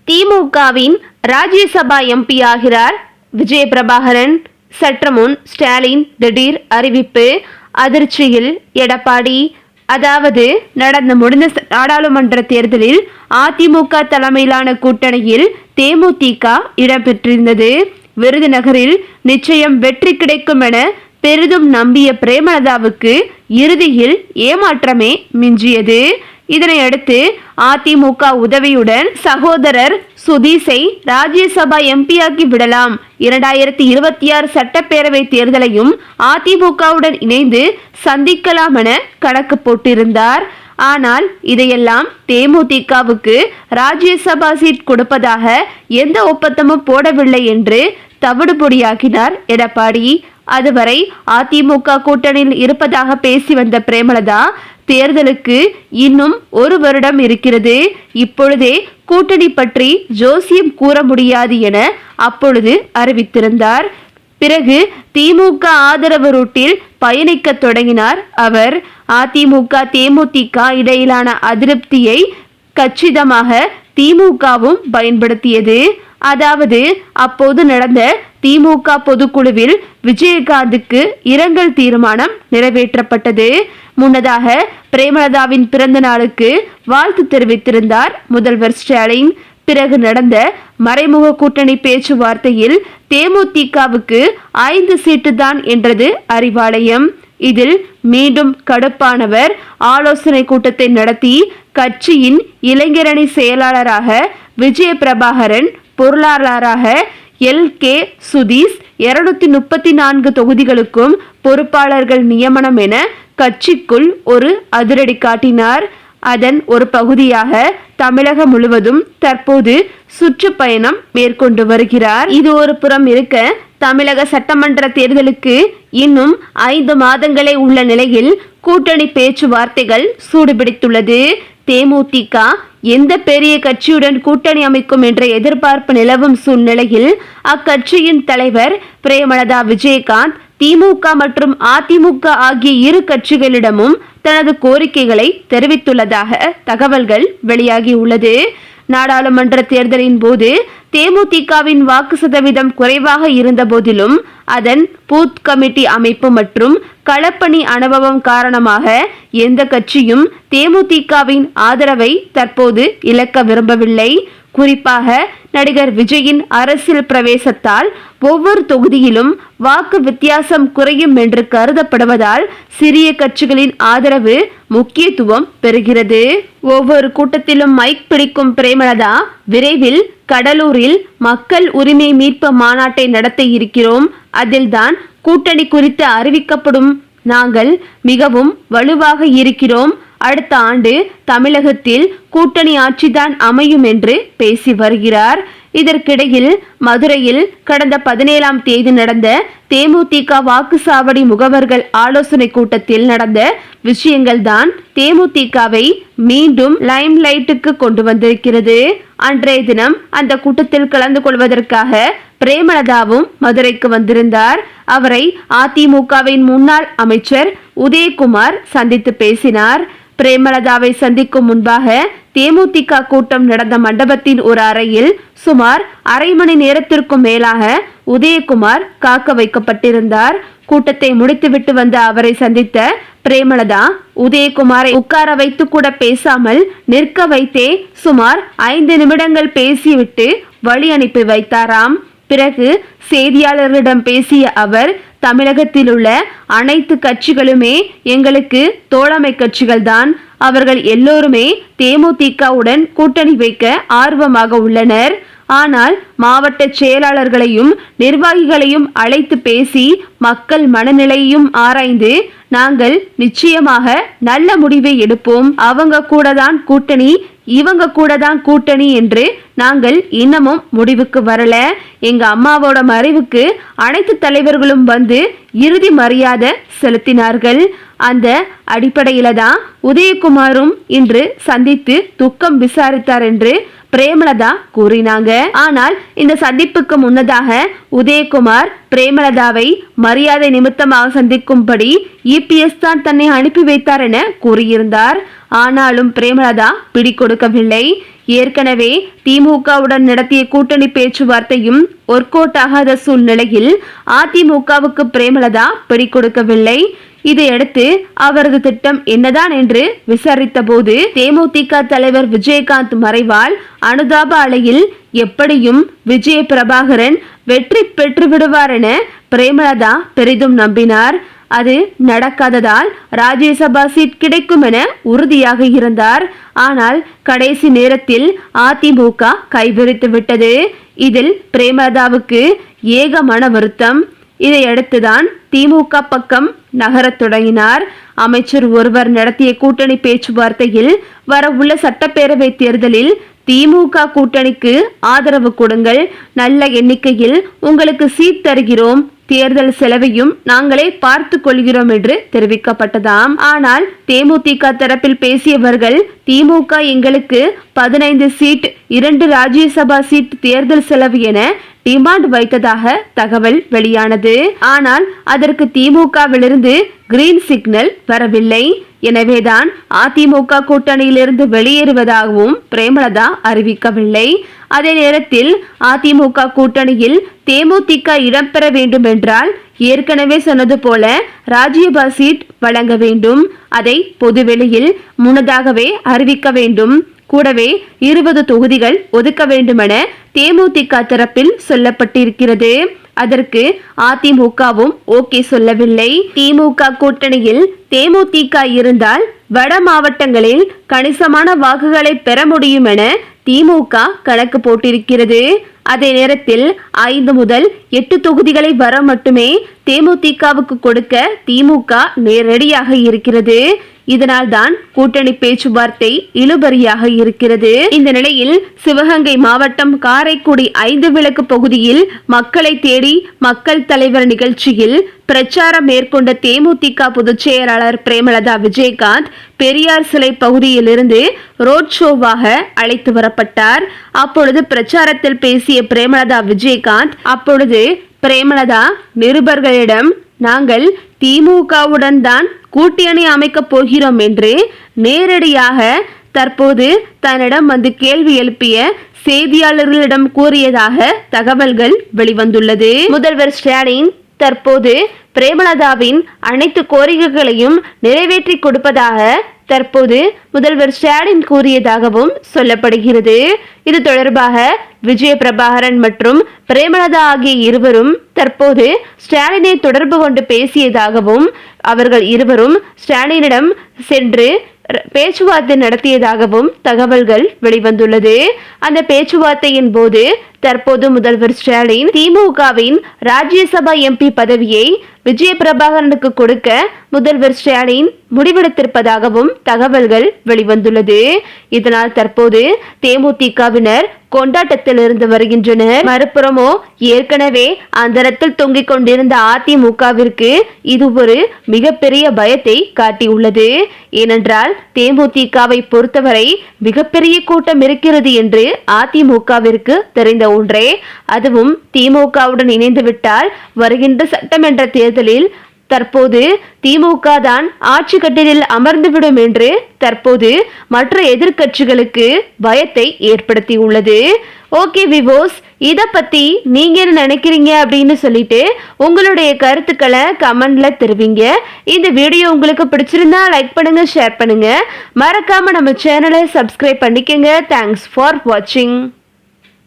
திமுகவின் ராஜ்யசபா எம்பி ஆகிறார் விஜய பிரபாகரன். சற்று முன் ஸ்டாலின் திடீர் அறிவிப்பு. அதிர்ச்சியில் எடப்பாடி. அதாவது நடந்து முடிந்த நாடாளுமன்ற தேர்தலில் அதிமுக தலைமையிலான கூட்டணியில் தேமுதிக இடம்பெற்றிருந்தது. விருதுநகரில் நிச்சயம் வெற்றி கிடைக்கும் என பெரிதும் நம்பிய பிரேமலதாவுக்கு இறுதியில் ஏமாற்றமே மிஞ்சியது. இதனையடுத்து அதிமுக உதவியுடன் சகோதரர் சுதீஷை ராஜ்யசபா எம்பியாக்கி விடலாம், 2026 சட்டப்பேரவை தேர்தலையும் அதிமுகவுடன் இணைந்து சந்திக்கலாம் என கணக்கு போட்டிருந்தார். ஆனால் இதையெல்லாம் தேமுதிகவுக்கு ராஜ்யசபா சீட் கொடுப்பதாக எந்த ஒப்பந்தமும் போடவில்லை என்று தவிடுபொடியாக்கினார் எடப்பாடி. அதுவரை அதிமுக கூட்டணியில் இருப்பதாக பேசி வந்த பிரேமலதா தேர்தலுக்கு இன்னும் 1 வருடம் இருக்கிறது, இப்பொழுதே கூட்டணி பற்றி ஜோசியம் கூற முடியாது என அப்பொழுது அறிவித்திருந்தார். பிறகு திமுக ஆதரவு ரூட்டில் பயணிக்க தொடங்கினார் அவர். அதிமுக தேமுதிக இடையிலான அதிருப்தியை கச்சிதமாக திமுகவும் பயன்படுத்தியது. அதாவது அப்போது நடந்த திமுக பொதுக்குழுவில் விஜயகாந்துக்கு இரங்கல் தீர்மானம் நிறைவேற்றப்பட்டது. முன்னதாக பிரேமலதாவின் பிறந்த நாளுக்கு வாழ்த்து தெரிவித்திருந்தார் முதல்வர் ஸ்டாலின். பிறகு நடந்த மறைமுக கூட்டணி பேச்சுவார்த்தையில் தேமுதிகவுக்கு 5 சீட்டு தான் என்றது அறிவாலயம். இதில் மீண்டும் கடுப்பானவர் ஆலோசனை கூட்டத்தை நடத்தி கட்சியின் இளைஞரணி செயலாளராக விஜய பிரபாகரன், பொருளாளராக LK சுதீஷ், 234 தொகுதிகளுக்கும் பொறுப்பாளர்கள் நியமனம் என கட்சிக்குள் ஒரு அதிரடி காட்டினார். அதன் ஒரு பகுதியாக தமிழகம் முழுவதும் தற்போது சுற்றுப்பயணம் மேற்கொண்டு வருகிறார். இது ஒரு புறம் இருக்க, தமிழக சட்டமன்ற தேர்தலுக்கு இன்னும் 5 மாதங்களே உள்ள நிலையில் கூட்டணி பேச்சுவார்த்தைகள் சூடுபிடித்துள்ளது. தேமுதிக எந்த பெரிய கட்சியுடன் கூட்டணி அமைக்கும் என்ற எதிர்பார்ப்பு நிலவும் சூழ்நிலையில் அக்கட்சியின் தலைவர் பிரேமலதா விஜயகாந்த் திமுக மற்றும் அதிமுக ஆகிய இரு கட்சிகளிடமும் தனது கோரிக்கைகளை தெரிவித்துள்ளதாக தகவல்கள் வெளியாகியுள்ளது. நாடாளுமன்ற தேர்தலின் போது தேமுதிகவின் வாக்கு சதவீதம் குறைவாக இருந்த போதிலும் அதன் பூத் கமிட்டி அமைப்பு மற்றும் களப்பணி அனுபவம் காரணமாக எந்த கட்சியும் தேமுதிகவின் ஆதரவை தற்போது இழக்க விரும்பவில்லை. குறிப்பாக நடிகர் விஜயின் அரசியல் பிரவேசத்தால் ஒவ்வொரு தொகுதியிலும் வாக்கு வித்தியாசம் குறையும் என்று கருதப்படுவதால் சிறிய கட்சிகளின் ஆதரவு முக்கியத்துவம் பெறுகிறது. ஒவ்வொரு கூட்டத்திலும் மைக் பிடிக்கும் பிரேமலதா விரைவில் கடலூரில் மக்கள் உரிமை மீட்பு மாநாட்டை நடத்த இருக்கிறோம், அதில்தான் கூட்டணி குறித்து அறிவிக்கப்படும், நாங்கள் மிகவும் வலுவாக இருக்கிறோம், அடுத்த ஆண்டு தமிழகத்தில் கூட்டணி ஆட்சிதான் அமையும் என்று பேசி வருகிறார். இதற்கிடையில் மதுரையில் கடந்த 17ஆம் தேதி நடந்த தேமுதிக வாக்குச்சாவடி முகவர்கள் ஆலோசனை கூட்டத்தில் நடந்த விஷயங்கள் தான் தேமுதிகவை மீண்டும் லைம் லைட்டுக்கு கொண்டு வந்திருக்கிறது. அன்றைய தினம் அந்த கூட்டத்தில் கலந்து கொள்வதற்காக பிரேமலதாவும் மதுரைக்கு வந்திருந்தார். அவரை அதிமுகவின் முன்னாள் அமைச்சர் உதயகுமார் சந்தித்து பேசினார். பிரேமலதாவை சந்திக்கும் முன்பாக தேமுதிக கூட்டம் நடந்த மண்டபத்தின் ஒரு அறையில் சுமார் அரை மணி நேரத்திற்கும் மேலாக உதயகுமார் காக்க வைக்கப்பட்டிருந்தார். கூட்டத்தை முடித்துவிட்டு வந்த அவரை சந்தித்த பிரேமலதா உதயகுமாரை உட்கார வைத்து கூட பேசாமல் நிற்க வைத்தே சுமார் 5 நிமிடங்கள் பேசிவிட்டு வழி அனுப்பி வைத்தாராம். பிறகு செய்தியாளர்களிடம் பேசிய அவர், தமிழகத்தில் உள்ள அனைத்து கட்சிகளுமே எங்களுக்கு தோழமை கட்சிகள் தான், அவர்கள் எல்லோருமே தேமுதிகவுடன் கூட்டணி வைக்க ஆர்வமாக உள்ளனர். ஆனால் மாவட்ட செயலாளர்களையும் நிர்வாகிகளையும் அழைத்து பேசி மக்கள் மனநிலையையும் ஆராய்ந்து நாங்கள் நிச்சயமாக நல்ல முடிவை எடுப்போம், அவங்க கூட தான் கூட்டணி, இவங்க கூட தான் கூட்டணி என்று நாங்கள் இன்னமும் முடிவுக்கு வரல. எங்க அம்மாவோட மறைவுக்கு அனைத்து தலைவர்களும் வந்து இறுதி மரியாதை செலுத்தினார்கள். அந்த அடிப்படையில தான் உதயகுமாரும் இன்று சந்தித்து துக்கம் விசாரித்தார் என்று பிரேமலதா கூறினாங்க. ஆனால் இந்த சந்திப்புக்கு முன்னதாக உதயகுமார் பிரேமலதாவை மரியாதை நிமித்தமாக சந்திக்கும்படி EPS தான் தன்னை அனுப்பி வைத்தார் என கூறியிருந்தார். ஆனாலும் பிரேமலதா பிடி கொடுக்கவில்லை. ஏற்கனவே திமுகவுடன் நடத்திய கூட்டணி பேச்சுவார்த்தையும் ஒர்க் அவுட் ஆகாத சூழ்நிலையில் அதிமுகவுக்கு பிரேமலதா பிடிக்கொடுக்கவில்லை. இதையடுத்து அவரது திட்டம் என்னதான் என்று விசாரித்த போது தேமுதிக தலைவர் விஜயகாந்த் மறைவால் அனுதாப அலையில் எப்படியும் விஜய பிரபாகரன் வெற்றி பெற்று விடுவார் என பிரேமலதா பெரிதும் நம்பினார். அது நடக்காததால் ராஜ்யசபா சீட் கிடைக்கும் என உறுதியாக இருந்தார். ஆனால் கடைசி நேரத்தில் அதிமுக கைவிரித்து விட்டது. இதில் பிரேமலதாவுக்கு ஏக மன வருத்தம். இதையடுத்துதான் திமுக பக்கம் நகரத் தொடங்கினார். அமைச்சர் ஒருவர் நடத்திய கூட்டணி பேச்சுவார்த்தையில் வரவுள்ள சட்டப்பேரவை தேர்தலில் திமுக கூட்டணிக்கு ஆதரவு கொடுங்கள், நல்ல எண்ணிக்கையில் உங்களுக்கு சீட் தருகிறோம், தேர்தல் செலவையும் நாங்களே பார்த்து கொள்கிறோம் என்று தெரிவிக்கப்பட்டதாம். ஆனால் தேமுதிக தரப்பில் பேசியவர்கள் திமுக எங்களுக்கு 15 சீட் 2 ராஜ்யசபா சீட் தேர்தல் செலவு என டிமாண்ட் வைத்ததாக தகவல் வெளியானது. ஆனால் அதற்கு திமுகவிலிருந்து கிரீன் சிக்னல் வரவில்லை. எனவேதான் அதிமுக கூட்டணியிலிருந்து வெளியேறுவதாகவும் பிரேமலதா அறிவிக்கவில்லை. அதே நேரத்தில் அதிமுக கூட்டணியில் தேமுதிக இடம்பெற வேண்டும் என்றால் ஏற்கனவே சொன்னது போல ராஜ்யசபா சீட் வழங்க வேண்டும். அதை பொதுவெளியில் முன்னதாகவே அறிவிக்க வேண்டும். கூடவே 20 தொகுதிகள் ஒதுக்க வேண்டுமென தேமுதிக தரப்பில் சொல்லப்பட்டிருக்கிறது. அதற்கு அதிமுகவும் ஓகே சொல்லவில்லை. திமுக கூட்டணியில் தேமுதிக இருந்தால் வட மாவட்டங்களில் கணிசமான வாக்குகளை பெற முடியும் என திமுக கணக்கு போட்டிருக்கிறது. அதே நேரத்தில் 5 முதல் 8 தொகுதிகளை வர மட்டுமே தேமுதிகவுக்கு கொடுக்க திமுக நேரடியாக இருக்கிறது. இதனால் தான் கூட்டணி பேச்சுவார்த்தை இழுபறியாக இருக்கிறது. இந்த நிலையில் சிவகங்கை மாவட்டம் காரைக்குடி 5 விளக்கு பகுதியில் மக்களை தேடி மக்கள் தலைவர் நிகழ்ச்சியில் பிரச்சாரம் மேற்கொண்ட தேமுதிக பொதுச் செயலாளர் பிரேமலதா விஜயகாந்த் பெரியார் சிலை பகுதியிலிருந்து ரோட் ஷோவாக அழைத்து வரப்பட்டார். அப்பொழுது பிரச்சாரத்தில் பேசிய பிரேமலதா விஜயகாந்த் பிரேமலதா நிருபர்களிடம் நாங்கள் திமுகவுடன் தான் கூட்டணி அமைக்கப் போகிறோம் என்று நேரடியாக தற்போது தன்னிடம் வந்து கேள்வி எழுப்பிய செய்தியாளர்களிடம் கூறியதாக தகவல்கள் வெளிவந்துள்ளது. முதல்வர் ஸ்டாலின் தற்போது பிரேமலதாவின் அனைத்து கோரிக்கைகளையும் நிறைவேற்றி கொடுப்பதாக தற்போது முதல்வர் ஸ்டாலின் கூறியதாகவும் சொல்லப்படுகிறது. இது தொடர்பாக விஜய பிரபாகரன் மற்றும் பிரேமலதா ஆகிய இருவரும் தற்போது ஸ்டாலினை தொடர்பு கொண்டு பேசியதாகவும் அவர்கள் இருவரும் ஸ்டாலினிடம் சென்று பேச்சுவார்த்தை நடத்தியதாகவும் தகவல்கள் வெளிவந்துள்ளது. அந்த பேச்சுவார்த்தையின் போது தற்போது முதல்வர் ஸ்டாலின் திமுகவின் ராஜ்யசபா எம்பி பதவியை விஜய பிரபாகரனுக்கு கொடுக்க முதல்வர் ஸ்டாலின் முடிவெடுத்திருப்பதாகவும் தகவல்கள் வெளிவந்துள்ளது. இதனால் தற்போது தேமுதிகவினர் கொண்டாட்டத்தில் இருந்து வருகின்றனர். மறுபுறமோ ஏற்கனவே அந்தரத்தில் தொங்கிக் கொண்டிருந்த அதிமுகவிற்கு இது ஒரு மிகப்பெரிய பயத்தை காட்டியுள்ளது. ஏனென்றால் தேமுதிகவை பொறுத்தவரை மிகப்பெரிய கூட்டம் இருக்கிறது என்று அதிமுகவிற்கு தெரிந்த ஒன்றே. அதுவும் திமுகவுடன் இணைந்துவிட்டால் வருகின்ற சட்டமன்ற தேர்தலில் தற்போது திமுக தான் ஆட்சி கட்டிலில் அமர்ந்துவிடும் என்று தற்போது மற்ற எதிர்க்கட்சிகளுக்கு பயத்தை ஏற்படுத்தியுள்ளது. ஓகே விவோஸ், இதை பத்தி நீங்க என்ன நினைக்கிறீங்க அப்படின்னு சொல்லிட்டு உங்களுடைய கருத்துக்களை கமெண்ட்ல தெரிவிங்க. இந்த வீடியோ உங்களுக்கு பிடிச்சிருந்தா லைக் பண்ணுங்க, ஷேர் பண்ணுங்க, மறக்காம நம்ம சேனலை சப்ஸ்கிரைப் பண்ணிக்கங்க. தேங்க்ஸ் ஃபார் வாட்சிங்.